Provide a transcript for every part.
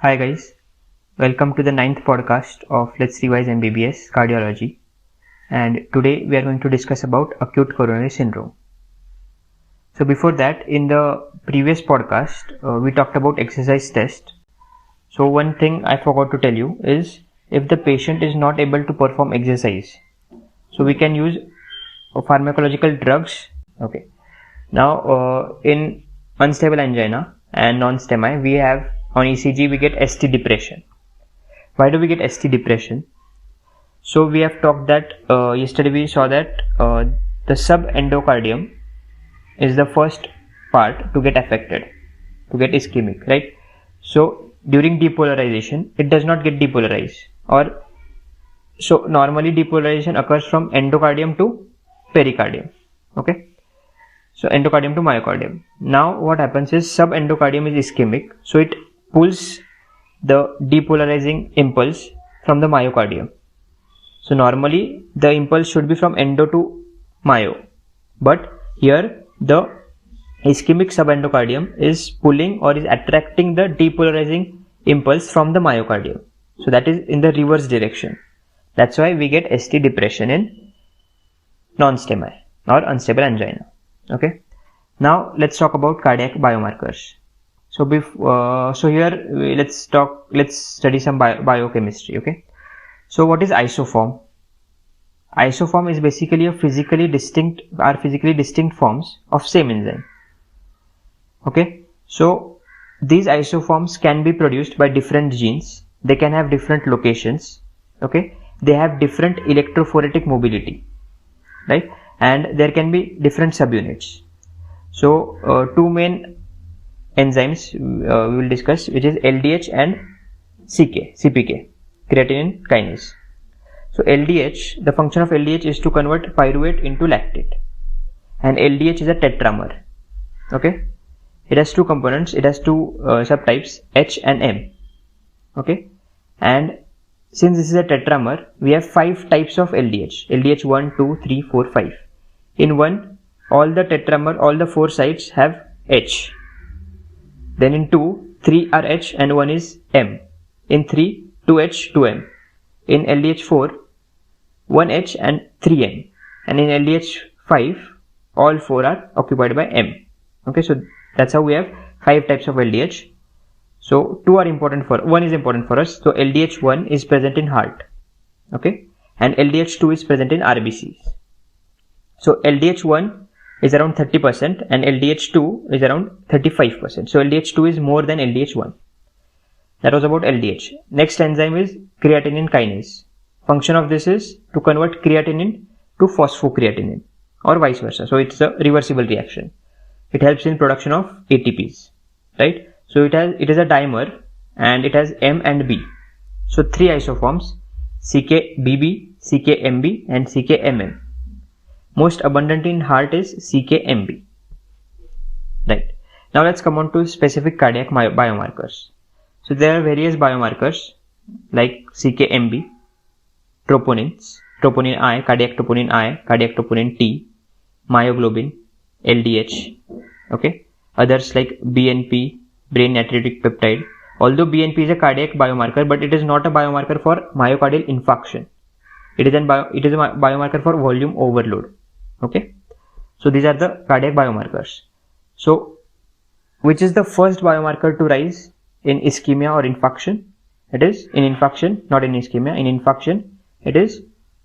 Hi guys, welcome to the ninth podcast of Let's Revise MBBS Cardiology, and today we are going to discuss about acute coronary syndrome. So before that, in the previous podcast, we talked about exercise test. So one thing I forgot to tell you is if the patient is not able to perform exercise, so we can use pharmacological drugs. Okay. Now in unstable angina and non-STEMI, we have on ECG we get ST depression. Why do we get ST depression? So we have talked that yesterday we saw that the subendocardium is the first part to get affected, to get ischemic, right? So during depolarization, it does not get depolarized, or so normally depolarization occurs from endocardium to pericardium. Okay. So endocardium to myocardium. Now what happens is subendocardium is ischemic, so it pulls the depolarizing impulse from the myocardium. So normally the impulse should be from endo to myo, but here the ischemic subendocardium is pulling or is attracting the depolarizing impulse from the myocardium. So that is in the reverse direction. That's why we get ST depression in non-STEMI or unstable angina. Okay. Now let's talk about cardiac biomarkers. So here let's study some biochemistry. Okay. So what is isoform? Isoform is basically physically distinct forms of same enzyme. Okay. So these isoforms can be produced by different genes. They can have different locations. Okay. They have different electrophoretic mobility, right? And there can be different subunits. So two main enzymes we will discuss, which is LDH and CPK, creatinine kinase. So LDH, the function of LDH is to convert pyruvate into lactate, and LDH is a tetramer. Okay, it has two components. It has two subtypes, H and M. Okay, and since this is a tetramer, we have 5 types of LDH. LDH 1, 2, 3, 4, 5. In one, all the tetramer, all the 4 sites have H. Then in 2, 3 are H and 1 is M. In 3, 2H, 2M. In LDH 4, 1H and 3M. And in LDH 5, all 4 are occupied by M. Okay, so that's how we have 5 types of LDH. So 1 is important for us. So LDH 1 is present in heart. Okay, and LDH 2 is present in RBCs. So LDH 1 is around 30% and LDH 2 is around 35%. So LDH 2 is more than LDH 1. That was about LDH. Next enzyme is creatinine kinase. Function of this is to convert creatinine to phosphocreatinine or vice versa. So it's a reversible reaction. It helps in production of ATPs, right? So it is a dimer and it has M and B. So 3 isoforms, CKBB, CKMB and CKMM. Most abundant in heart is CKMB. Right. Now let's come on to specific cardiac biomarkers. So there are various biomarkers like CKMB, troponins, troponin I, cardiac troponin T, myoglobin, LDH. Okay. Others like BNP, brain natriuretic peptide. Although BNP is a cardiac biomarker, but it is not a biomarker for myocardial infarction. It is a biomarker for volume overload. Okay, so these are the cardiac biomarkers. So which is the first biomarker to rise in ischemia or infarction? It is in infarction, not in ischemia. In infarction, it is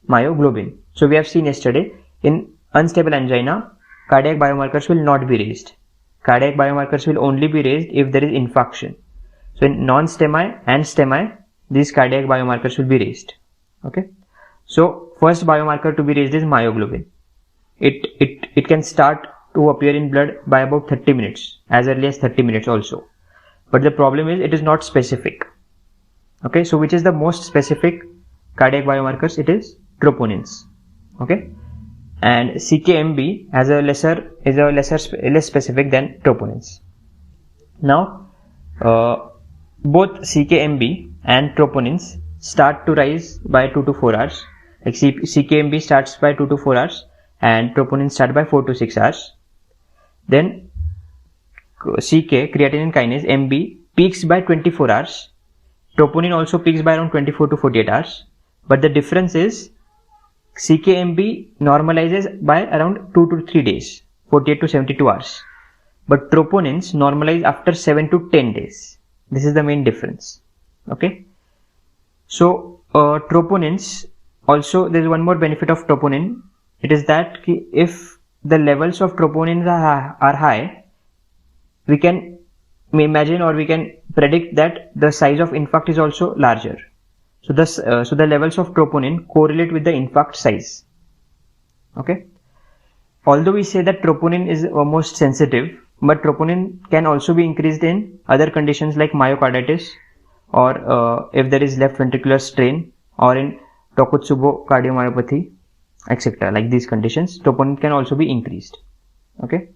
myoglobin. So we have seen yesterday in unstable angina, cardiac biomarkers will not be raised. Cardiac biomarkers will only be raised if there is infarction. So in non-STEMI and STEMI, these cardiac biomarkers will be raised. Okay. So first biomarker to be raised is myoglobin. It can start to appear in blood by about 30 minutes, as early as 30 minutes also. But the problem is it is not specific. Okay, so which is the most specific cardiac biomarkers? It is troponins. Okay, and CKMB is less specific than troponins. Now both CKMB and troponins start to rise by 2 to 4 hours. Like CKMB starts by 2 to 4 hours and troponin start by 4 to 6 hours. Then CK, creatinine kinase, MB, peaks by 24 hours troponin also peaks by around 24 to 48 hours, but the difference is CKMB normalizes by around 2 to 3 days, 48 to 72 hours, but troponins normalize after 7 to 10 days. This is the main difference. Okay, so troponins also, there is one more benefit of troponin. It is that if the levels of troponins are high, we can imagine or we can predict that the size of infarct is also larger. So the levels of troponin correlate with the infarct size. Okay. Although we say that troponin is most sensitive, but troponin can also be increased in other conditions like myocarditis, or if there is left ventricular strain, or in Takotsubo cardiomyopathy, etc. Like these conditions, troponin can also be increased. Okay.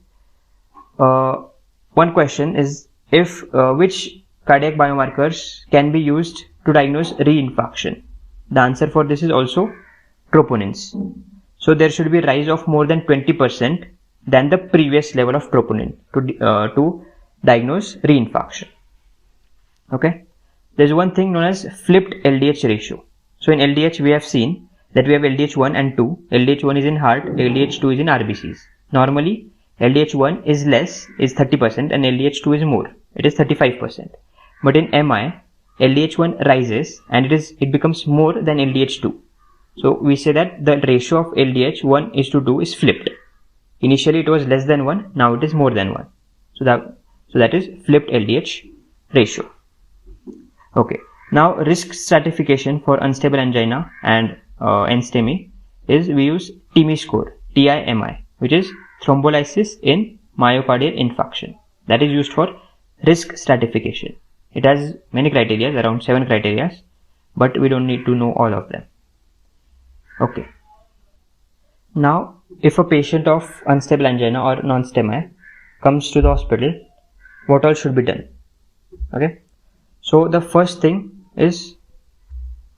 One question is if which cardiac biomarkers can be used to diagnose reinfarction. The answer for this is also troponins. So there should be a rise of more than 20% than the previous level of troponin to diagnose reinfarction. Okay. There is one thing known as flipped LDH ratio. So in LDH we have seen that we have LDH1 and 2. LDH1 is in heart, LDH2 is in RBCs. Normally LDH1 is less, is 30%, and LDH2 is more, it is 35%. But in MI, LDH1 rises and it becomes more than LDH2. So we say that the ratio of LDH1 is to 2 is flipped. Initially it was less than 1, now it is more than 1. So that is flipped LDH ratio. Okay. Now risk stratification for unstable angina and NSTEMI is we use TIMI score, TIMI, which is thrombolysis in myocardial infarction. That is used for risk stratification. It has many criteria, around 7 criteria, but we don't need to know all of them. Okay. Now, if a patient of unstable angina or non-STEMI comes to the hospital, what all should be done? Okay. So the first thing is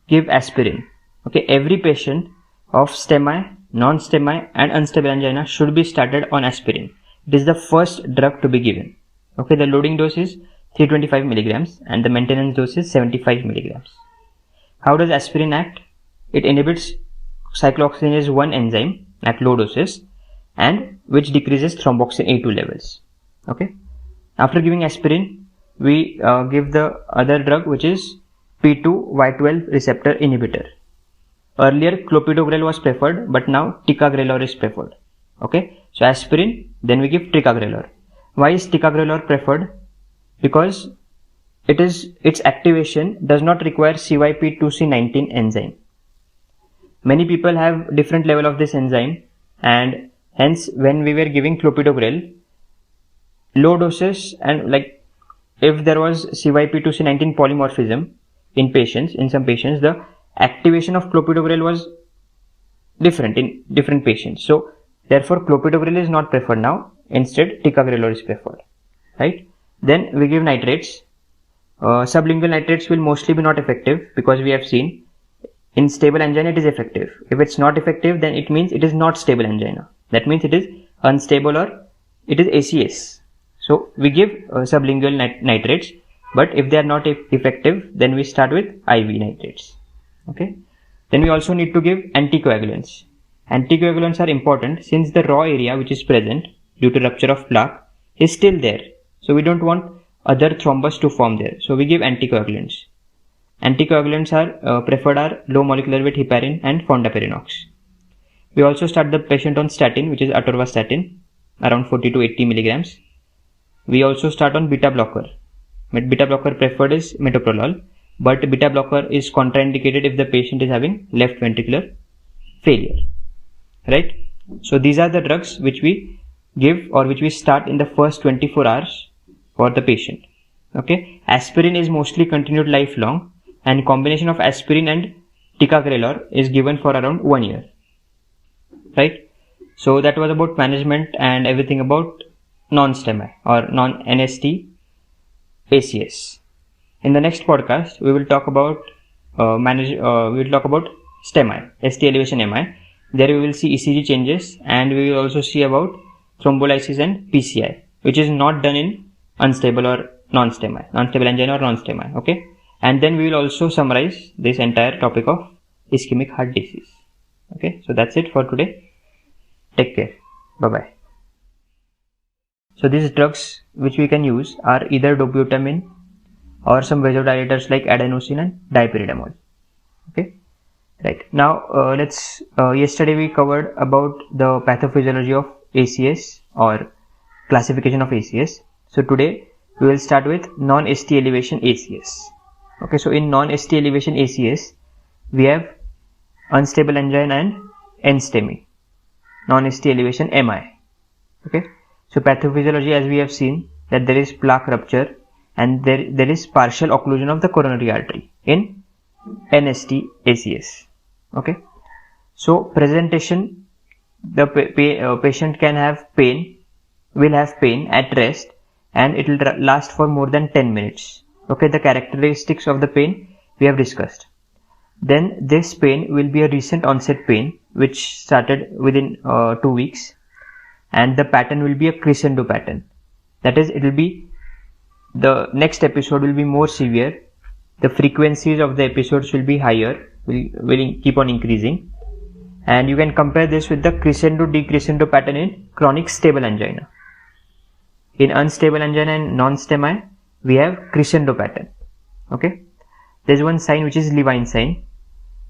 give aspirin. Okay. Every patient of STEMI, non-STEMI and unstable angina should be started on aspirin. It is the first drug to be given. Okay. The loading dose is 325 milligrams and the maintenance dose is 75 milligrams. How does aspirin act? It inhibits cyclooxygenase 1 enzyme at low doses and which decreases thromboxane A2 levels. Okay. After giving aspirin, we give the other drug which is P2Y12 receptor inhibitor. Earlier clopidogrel was preferred, but now ticagrelor is preferred. Okay. So aspirin, then we give ticagrelor. Why is ticagrelor preferred? Because its activation does not require CYP2C19 enzyme. Many people have different level of this enzyme, and hence when we were giving clopidogrel, low doses, and like if there was CYP2C19 polymorphism in some patients, the activation of clopidogrel was different in different patients. So therefore clopidogrel is not preferred now. Instead ticagrelor is preferred. Right. Then we give nitrates. Sublingual nitrates will mostly be not effective because we have seen in stable angina it is effective. If it's not effective, then it means it is not stable angina. That means it is unstable or it is ACS. So we give sublingual nitrates, but if they are not effective, then we start with IV nitrates. Okay. Then we also need to give anticoagulants. Anticoagulants are important since the raw area which is present due to rupture of plaque is still there. So we don't want other thrombus to form there. So we give anticoagulants. Anticoagulants are preferred are low molecular weight heparin and fondaparinux. We also start the patient on statin, which is atorvastatin, around 40 to 80 milligrams. We also start on beta blocker. Beta blocker preferred is metoprolol, but beta blocker is contraindicated if the patient is having left ventricular failure. Right? So these are the drugs which we give or which we start in the first 24 hours for the patient. Okay. Aspirin is mostly continued lifelong, and combination of aspirin and ticagrelor is given for around 1 year. Right. So that was about management and everything about non-STEMI or non-NST ACS. In the next podcast, we will talk about STEMI, ST elevation MI. There we will see ECG changes, and we will also see about thrombolysis and PCI, which is not done in unstable or non-STEMI, non-stable angina or non-STEMI. Okay. and then we will also summarize this entire topic of ischemic heart disease. Okay, so that's it for today. Take care. Bye bye. So these drugs which we can use are either dobutamine or some vasodilators like adenosine and dipyridamole. Okay, right. Now yesterday we covered about the pathophysiology of ACS or classification of ACS. So today we will start with non-ST elevation ACS. Okay, so in non-ST elevation ACS we have unstable angina and NSTEMI, non-ST elevation MI. Okay, so pathophysiology, as we have seen, that there is plaque rupture and there is partial occlusion of the coronary artery in NST ACS. Okay, so presentation, the patient can have pain, will have pain at rest, and it will last for more than 10 minutes. Okay, the characteristics of the pain we have discussed. Then this pain will be a recent onset pain which started within 2 weeks, and the pattern will be a crescendo pattern. That is, it will be, the next episode will be more severe, the frequencies of the episodes will be higher, will keep on increasing, and you can compare this with the crescendo decrescendo pattern in chronic stable angina. In unstable angina and non-STEMI we have crescendo pattern. Okay, there is one sign which is Levine sign.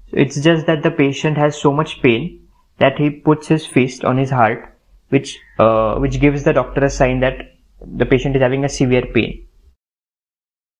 So it's just that the patient has so much pain that he puts his fist on his heart, which gives the doctor a sign that the patient is having a severe pain.